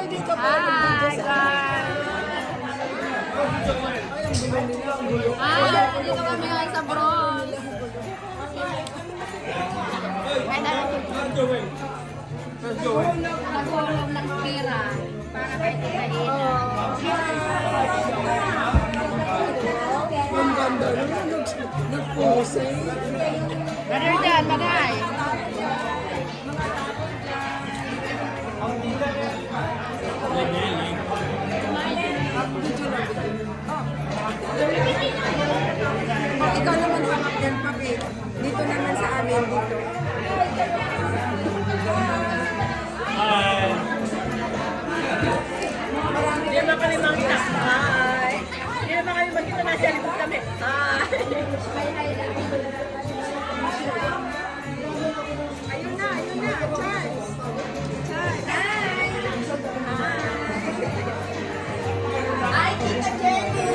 dito pa. Hi, guys! Dito kami ngayon sa Bron. Nagulong ng pera para kay Tita Ina. Ang ganda naman. Nagpose. Brother dyan, bagay. Ikaw naman hanap yan, papi. Dito naman sa amin, dito. Hindi naman kami makita. Hi! Hindi naman kami makita na siya. Libot kami. Hi! Ayun na. Charles. Hi, Tita Jenny.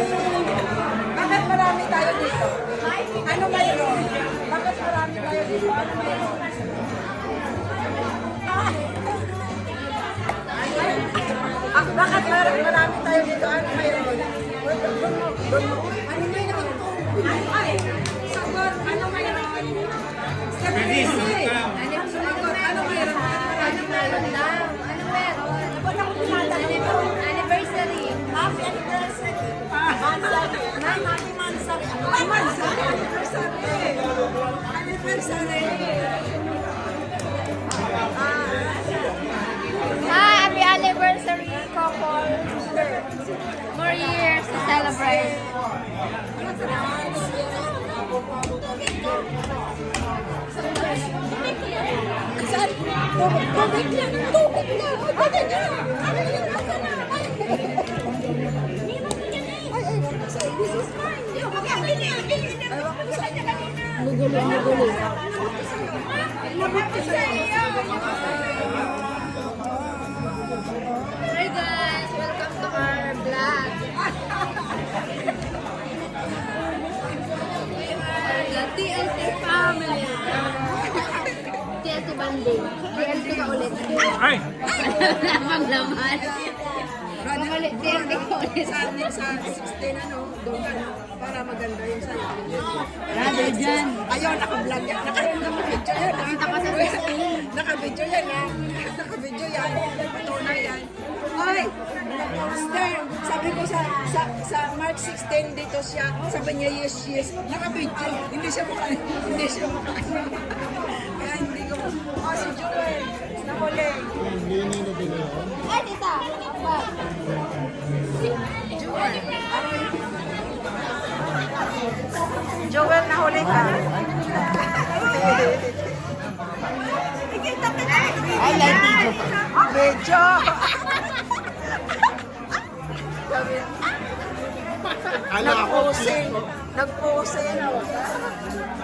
Bakit marami tayo dito? Ano mayroon? Bakit marami tayo dito? Ano mayroon? Bakit marami tayo dito? Ano mayroon? Ano mayroon? Ay, sagot. Ano mayroon? Sagot. Ano mayroon? Ano meron daw? Ano meron? Ba't ako tinatanong? Anniversary. Happy anniversary! Mansari! Happy Mansari! Ay, Mansari! Anniversary! Anniversary! Hi, happy anniversary, couple. More years to celebrate. Saan? Tubig lang! Tubig lang! Tubig lang! Ay, this is mine! Magulo. Hi guys, welcome to our vlog. The TLT family. TLT banding. TLT ka ulit. Ay! Lamang laman. Pamalit, TLT ka ulit. Sa 16 ano, doon ka na, para maganda yung sa'yo. Brother dyan. Ayaw, naka-vlog yan. Naka-video yan. Kita ka sa 16. Naka-video yan, ha? Naka-video yan. Patunay yan. Hoy! Star, sabi ko sa March 16 dito siya, sabi niya yes. Naka-video. Hindi siya mukha. Kaya hindi ko. Oh, si Joel. Nahuli. Ay, tita. Bag. Joel, nahuli ka. I like video. Medyo.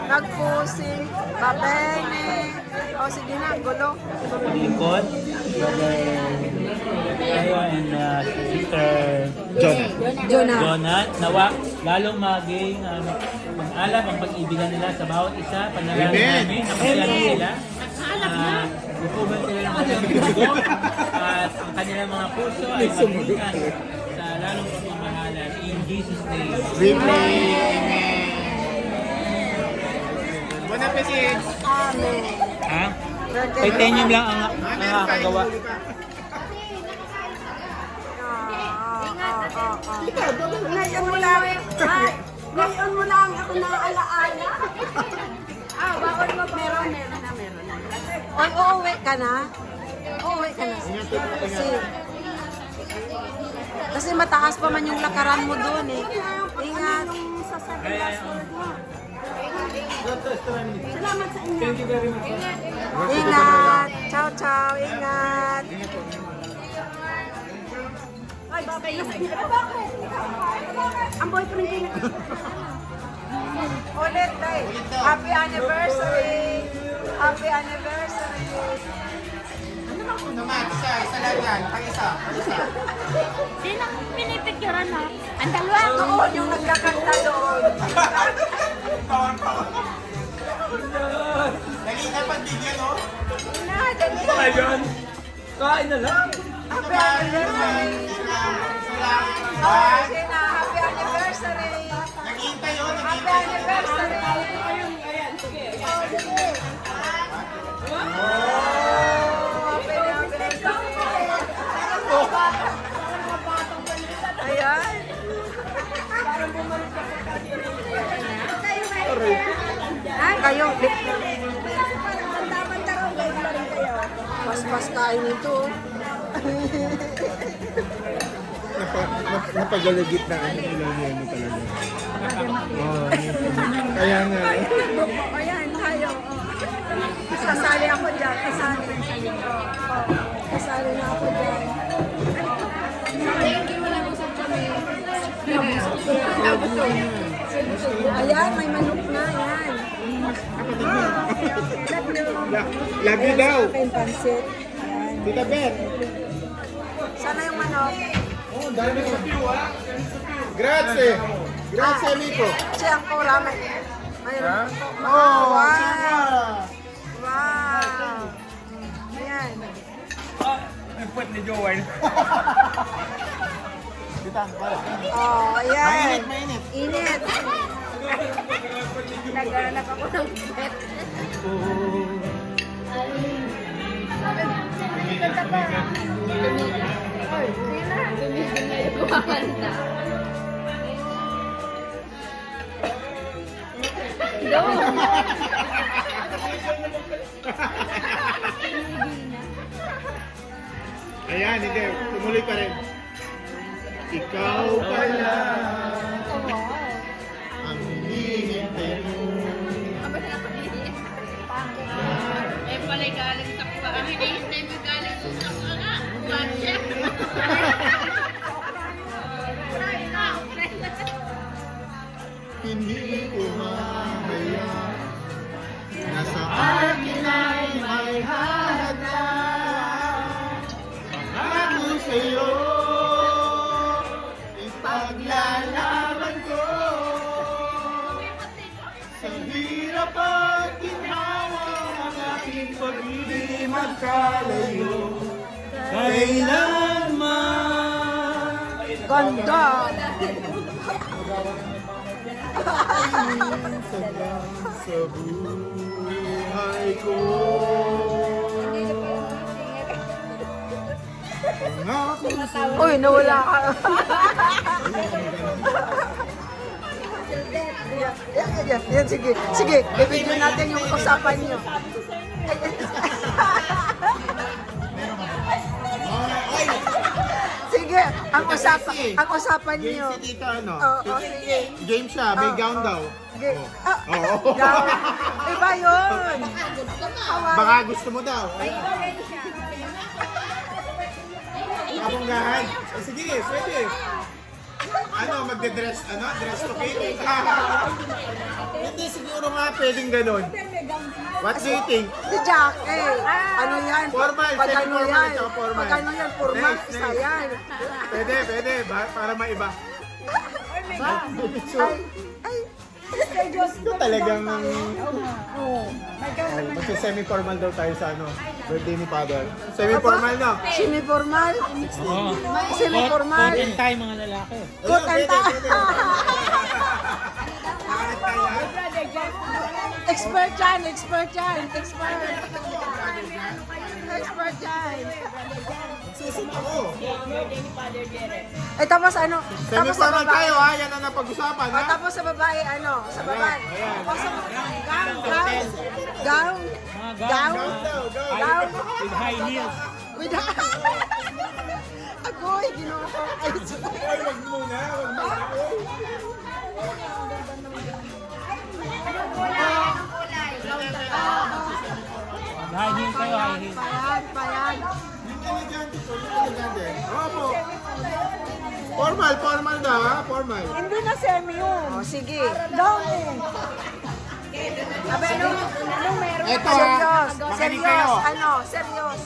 Nagpusing. Babene. O, sige na, gulo. Lingkod, Brother Tayo and Sister Jonah. Nawa, lalong maging mag-alab ang pag-ibigan nila sa bawat isa. Panalangin namin, nakasalanan sila. Lupuban sila ng kanilang dugo at ang kanilang mga puso ay magbukas sa lalong pagmamahalan. In Jesus' name. Amen. Ha? Titanium lang ang nakakagawa. Ngayon mo lang ako naaalaala. Baon mo pa. Meron. Oy, uuwi ka na? Kasi mataas pa man yung lakaran mo doon eh. Ingat. Salamat sa inyo. Thank you very much. Ingat. Ciao. Ingat. Ay, bakit? Ang boyfriend ko na. Ulit, tay. Happy anniversary. Happy anniversary. Naman, isa lang yan. Pag-isa. Sino pinipicturean na? Ang dalawa. Doon yung nagkakanta doon. Dali na pag-bigyan, no? Dali. Ayun! Kain na lang! Happy Oh, Sina, happy anniversary! Naghihintay yun, Happy naghihintay. anniversary! Ayan, sige. Oh, sige. Oh, happy anniversary! Ayan. Kayo, banda-banda raw, kayo na rin kayo. Pas-pas kain nito. Napagalagit na ano nila niya ano talaga. Oo, kaya nga. Ayan, tayo. Kasali ako dyan. Kasali. Kasali na ako dyan. Thank you, wala usap kami. Ayan, may manok na. Ayan. Love you daw. Akin, pansit. Ayan. Tita Beth. Sana yung manok. Oh, dahil sa view ah. Grazie. Grazie amico. Siya ang kura. Mayroon. Oh, Wow. Wow. Ayan. Nagput ni Joel. Tita, para. Oh, ayan. Mainit. Init. Naghanap ako ng pet. Ganda pa. Oy, Sina. Tumigil na yung kumakanta. Go! Ayan, hindi. Tumuloy pa rin. Ikaw pala ang hinihintay mo. Eh, pala'y galing sa kuha. Ang hinihintay mo galing sa kuha. Gotcha! Hindi ko mahaya. Nasa akin ay may halaga. Ako sa'yo, ipaglalaban ko. Sa hirap at ginhawa, ang aking pag-ibig magkalayo. Kailanman Ganda. sa buhay ko. Uy, nawala ka. Yan, sige. Sige, i-video natin yung usapan niyo. Sige, ang usapan niyo. Game si Tita ano? Oo, sige. Game siya, may gown daw. Sige. Ah, Oo. gown. Iba yun. Baka gusto mo daw. Kabunggahan. Sige, pwede. Ano, magde-dress, dress to cake? Hindi siguro nga pwedeng ganun. What do you think? Si Jack, ano yan? Formal, Pag ano semi-formal, yan? tsaka formal. Pag ano yan, formal, Nice, isa nice. yan. Pwede, para maiba. Ito talagang basta semi-formal daw tayo sa birthday ni Father. Semi-formal na. Semi-formal? Oo. Semi-formal? Coat and tie mga lalaki. Coat and tie. Expert yan. Expert yan. Susunod ako. Tapos ano? Tapos sa Semi-formal babae. tayo ha, yan ang napag-usapan ha. Tapos sa babae, ano? Sa babae. Ayan. O sa gown. Mga Gown. Gown. with high heels. With Agoy, ginawa ko. Ay, sorry. Ay, wag muna. High heels kayo, high heels. Payan. Yung elegante ko, yung elegante. Opo. Formal daw ha, formal. Hindi na semi yun. O, sige. Down eh. Sabi, anong meron? Ito, Serious. makinig Serious. kayo. Ano? Serious.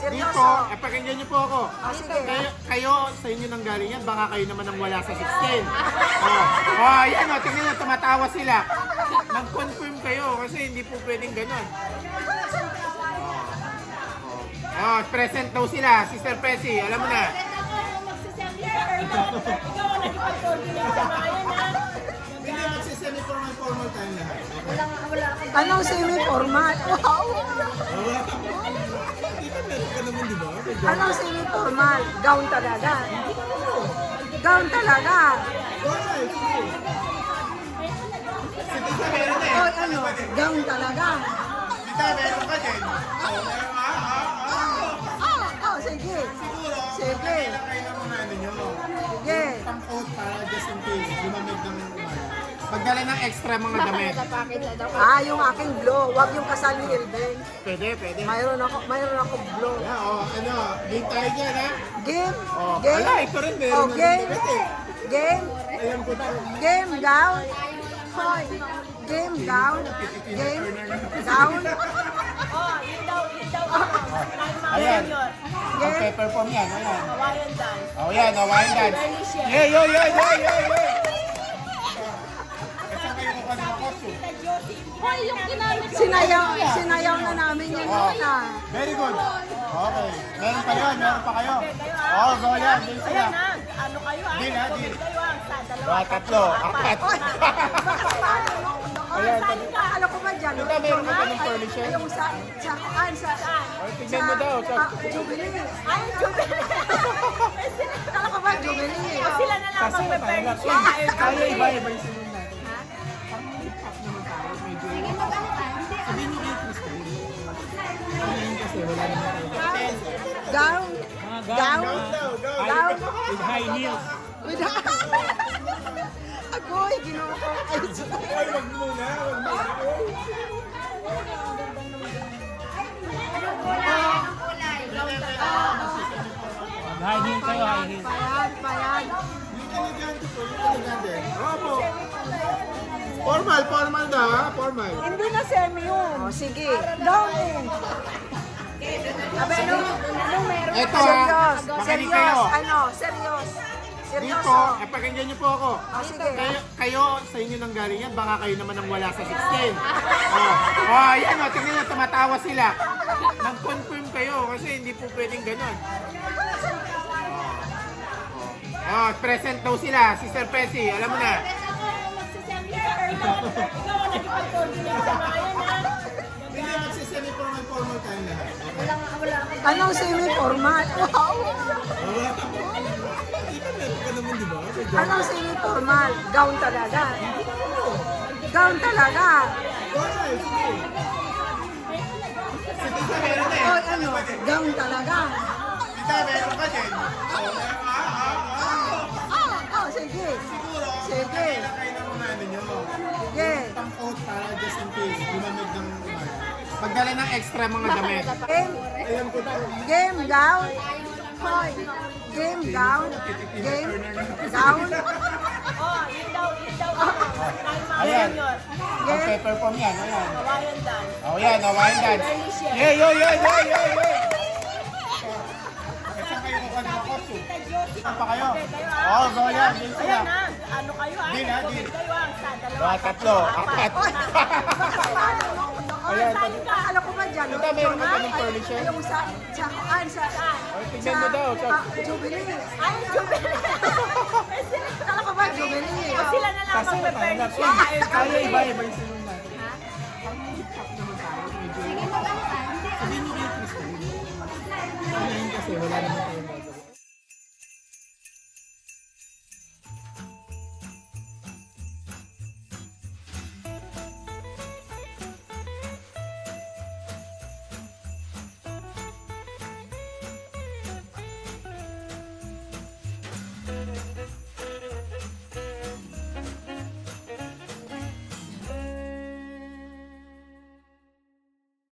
Dito, Seryoso. pakinggan niyo po ako. O, sige. Kayo, sa inyo nang galing yan, baka kayo naman ang wala sa 16. Ayan o, tingnan nyo, tumatawa sila. Nag-confirm kayo kasi hindi po pwedeng ganon. Oh, present daw sila, Sister Presi. Alam mo na. Ikaw ang nagipag-coordinate sa mga yan, ha? Hindi, magsisemi-formal tayo lahat. Anong semi-formal? Wow! Ikaw meron ka naman, di ba? Anong semi-formal? Gown talaga. Gown talaga. Si Tita meron eh. O ano? Gown talaga. Tita, meron ka din. Oh, sige. Siguro, Sige. kayo ng mga ano nyo. Sige. Pang-coat para just in case. Lumamig ng umaga. Pagdala ng extra mga damit. Yung aking blow. Huwag yung kasal ni Elben. Pwede, pwede. Mayroon ako blow. Yeah, ano, game tayo dyan, ha? Game? Oh, Game? ala, ito rin meron Oh, ng game? damit eh. Game? Ayan po tayo. Game gown? Hoy. Game gown? Game gown? Oh, yun daw. Ayan. Yun. Ang pepperform yan, ayan. Hawaiian dance. Oh, yan, Hawaiian dance. Yeah, yo. Saan kayo kukuha ng mga costume? Hoy, yung ginamit ko. Sinayaw na namin yun noon ah. Very good. Okay. Meron pa yun, meron pa kayo. Oh, go yan. Deal sila. Ayan na, ano kayo, ha? Deal, ha, deal. Kayo, ang sa dalawa. Mga tatlo, apat. Ayan, Alam ko ba dyan? Tita, meron ka ba ng furniture? Yung sa tignan mo daw, sa- Jubilee. Ay, Jubilee. Alam ko ba Jubilee? O sila na lang magpe-furnish yan. Kaya iba yung sinunod natin. Pang-hip-hop naman tayo, medyo. Sabihin niyo kay Kristen. Ano kasi, wala naman tayo. Gown? Mga Gown? Gown. with high heels. With Agoy, ginawa ko. Ay, Ay, wag muna, wag muna. High heels kayo, high heels. Payan. Yung elegante po, yung elegante. Opo. Formal daw ha, formal. Hindi na semi yun. O, sige. Gown eh. Abe, anong meron? Ito ha, Serious. makinig kayo. Serious. Dito, pakinggan niyo po ako. Sige. Kayo, sa inyo nang galing yan, baka kayo naman ang wala sa 16. Oh, ayan o, tingnan nyo, tumatawa sila. Nag-confirm kayo kasi hindi po pwedeng ganun. Oh, present daw sila, Sister Presi, alam mo na. Ikaw ang nagipag-coordinate sa mga yan, ha? Hindi, magsisemi-formal tayo lahat. Anong semi-formal? Wow! Ikaw meron ka naman, di ba? Anong semi-formal? Gown talaga. Gown talaga. Si Tita meron eh. O, ano? Gown talaga. Tita, meron ka din. Oh, sige. Sige. Kayo ng mga ano nyo. Sige. Pang-coat para just in case. Lumamig ng umaga. Pagdala ng extra mga damit. Game? Ayan po tayo. Game gown? Hoy. Game gown? Game gown? Oh, yun daw. Ayan. Yun. Ang pepperform yan, ayan. Hawaiian dance. Oh, yan, Hawaiian dance. Yeah, yo. Saan kayo kukuha ng mga costume? Saan pa kayo? Oh, go yan. Deal sila. Ayan na, ano kayo, ha? Deal, ha, deal. Kayo, ang sa dalawa. Mga tatlo, apat. Ayan, Alam ko ba dyan? Tita, meron ka ba ng furniture? Yung sa tignan mo daw, Jubilee. Ay, Jubilee. Alam ko ba Jubilee? O sila na lang magpe-furnish yan. Kaya iba yung sinunod natin. Pang-hip-hop naman tayo, medyo. Sabihin niyo kay Kristen. Ano yun kasi, wala naman tayo.